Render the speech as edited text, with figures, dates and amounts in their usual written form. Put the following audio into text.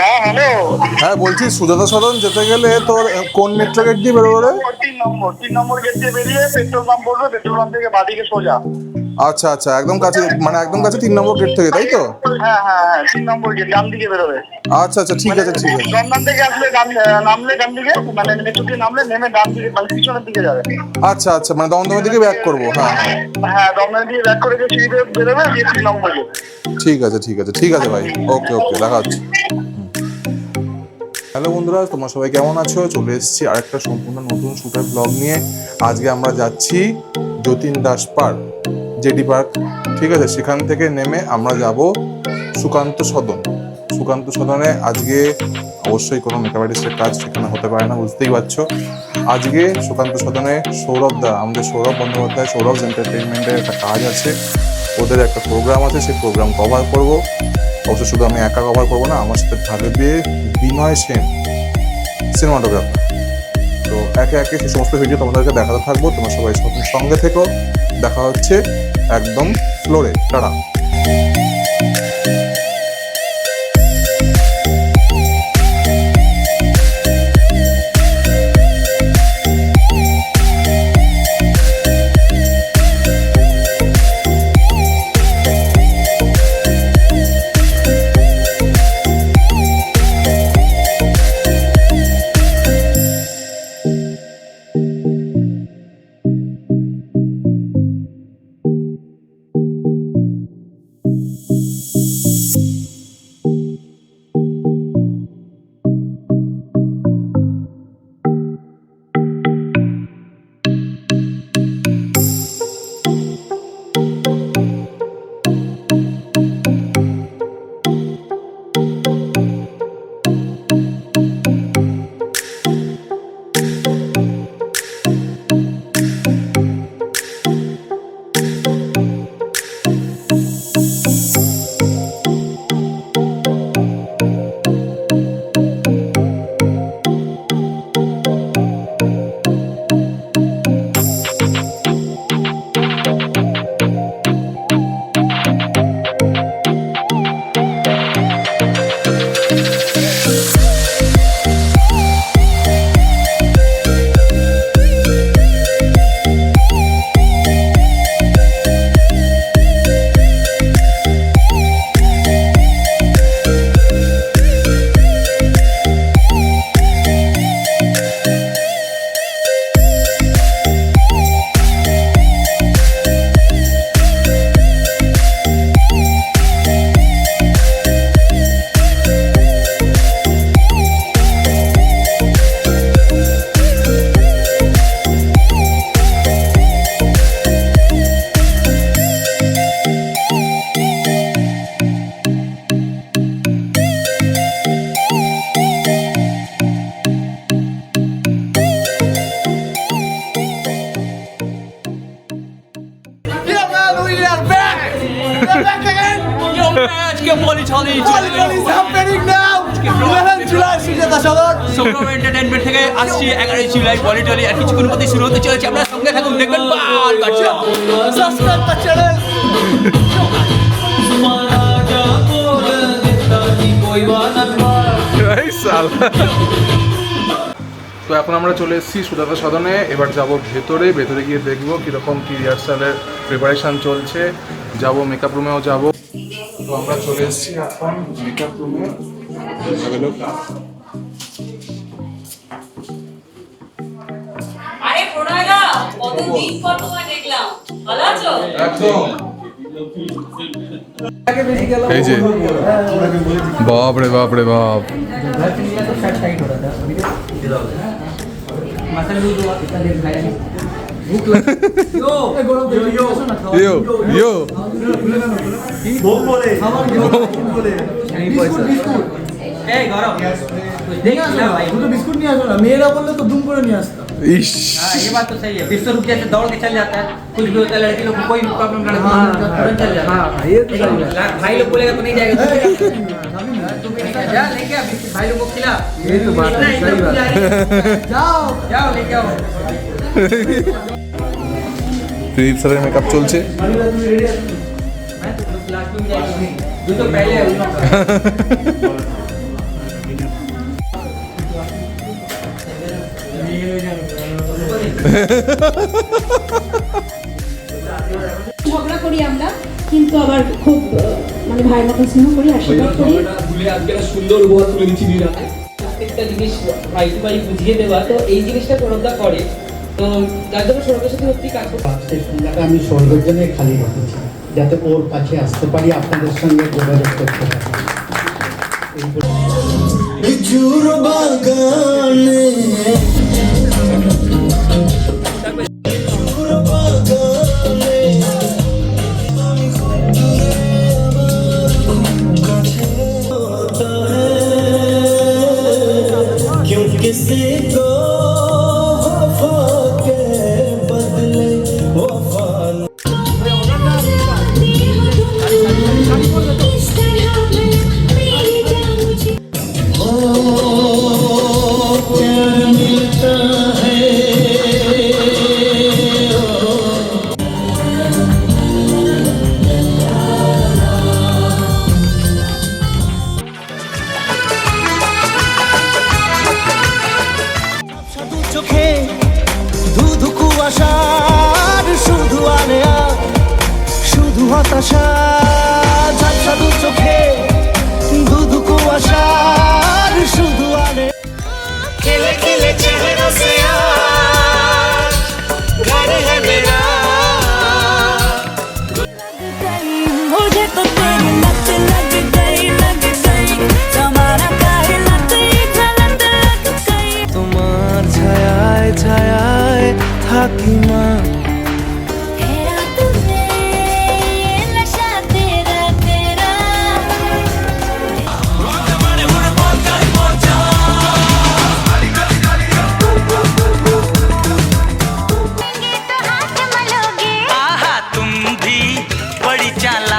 হ্যাঁ হ্যালো। হ্যাঁ বলছি, সুজাতা সদন যেতে গেলে তোর কোন মেট্রো গেট দিয়ে বেরোবো রে? 3 নম্বর গেট দিয়ে বেরিয়ে পেট্রোল পাম্প পড়বে, পেট্রোল পাম্প থেকে বাদিকে সোজা। আচ্ছা আচ্ছা, একদম কাছে, মানে একদম কাছে 3 নম্বর গেট থেকে, তাই তো? হ্যাঁ হ্যাঁ হ্যাঁ, 3 নম্বর গেট ডান দিকে বেরোবে। আচ্ছা আচ্ছা, ঠিক আছে ঠিক আছে। দমদম থেকে আসলে নামলে ডান দিকে, মানে মেট্রো দিয়ে নামলে নেমে ডান দিকে মানে পিছনের দিকে যাবে। আচ্ছা আচ্ছা, মানে দমদমের দিকে ব্যাক করবো। হ্যাঁ হ্যাঁ, হ্যাঁ দমদম দিয়ে ব্যাক করে যে সিঁড়িতে বেরোবে, দিয়ে 3 নম্বর গেট। ঠিক আছে ঠিক আছে ঠিক আছে ভাই, ওকে ওকে, দেখা হচ্ছে। হ্যালো বন্ধুরা, তোমরা সবাই কেমন আছো? চলে এসেছি আরেকটা সম্পূর্ণ নতুন শ্যুটের ব্লগ নিয়ে। আজকে আমরা যাচ্ছি Jatin Das park, JD park, ঠিক আছে? সেখান থেকে নেমে আমরা যাব সুকান্ত সদন। সুকান্ত সদনে আজকে অবশ্যই কোনো মেকআপ আর্টিস্টের কাজ সেখানে হতে পারে না, বুঝতেই পারছো। আজকে সুকান্ত সদনে সৌরভ দা, আমাদের সৌরভ বন্দ্যোপাধ্যায়, সৌরভ এন্টারটেনমেন্টের একটা কাজ আছে, ওদের একটা প্রোগ্রাম আছে, সেই প্রোগ্রাম কভার করব। অবশ্য শুধু আমি একা কভার করবো না, আমার সাথে থাকবে বিনয় সেন, সিনেমাটোগ্রাফার। তো একে একে সেই সমস্ত ভিডিও তোমাদেরকে দেখাতে থাকবো। তোমরা সবাই সঙ্গে থেকো, দেখা হচ্ছে একদম ফ্লোরে। টাটা। সৌরভ এন্টারটেনমেন্ট থেকে আসছি 11 জুলাই বলিটলি, আর কিছুক্ষণ মধ্যে শুরু হতে চলেছে। আপনারা সঙ্গে থাকুন, দেখবেন বাল বাচ্চা। Subscribe the channel. তো এখন আমরা চলে এসেছি সুজাতা সদনে। এবার যাব ভেতরে, ভেতরে গিয়ে দেখবো কীরকম কী রিহার্সালের প্রিপারেশান চলছে। যাব মেকআপ রুমেও যাব। তো আমরা চলে এসেছি এখন মেকআপ রুমে। আরে প্রণয়দা, কতদিন পর তোমায় দেখলাম, ভালো আছো? একদম। এই যে বাপ রে বাপ রে বাপ, ইয়ো ইয়ো এই গরম দুটো বিস্কুট নিয়ে আসো না, মেয়েরা বললে তো দুম করে নিয়ে আসতাম। इश ये बात तो सही है। विश्व रूप जैसे दौड़ के चल जाता है, कुछ भी होता है लड़की लोग को कोई प्रॉब्लम लड़की तुरंत चल जाता है। ये तो सही है। भाई लोग बोलेगा तो नहीं जाएगा, तू भी नहीं जा, लेके आ भाई लोग को खिला। ये तो बात है, सही बात है। जाओ जाओ लेके आओ। প্রদীপ স্যারের মেকআপ চলছে। मैं तो क्लास में जाएगा। ঝগড়া করি আমরা, কিন্তু আবার খুব মানে ভাইয়ের মতো স্নেহ করি, আশীর্বাদ করি। ভুলে আজকে একটা সুন্দর উপহার তুলে দিচ্ছি দিদা। প্রত্যেকটা জিনিস ভাই টু ভাই বুঝিয়ে দেওয়া, তো এই জিনিসটা সৌরভদা করে, তো যার জন্য সৌরভের সাথে সত্যি কাজ করতে আজকের সন্ধ্যাটা আমি স্বর্গের জন্য খালি রেখেছি, যাতে ওর কাছে আসতে পারি, আপনাদের সঙ্গে যোগাযোগ করতে পারি। চুর বাগানে क्यों किसी को वफा के बदले वफा मिलता है চোখে ধুধু কুয়াশার শুধু আনে শুধু হতাশা, ঝাপসা দু চোখে ধুধু কুয়াশার শুধু আনে খেলে খেলে চেহারা সে আজ ঘর है मेरा। मुझे तो तेरी लत लग गई तुम्हारा काहे लत लग गई। তোমার ছায়ায় ছায়ায় থাকি মা, तेरा तुझे नशा तेरा तेरा आहा तुम भी बड़ी चालाक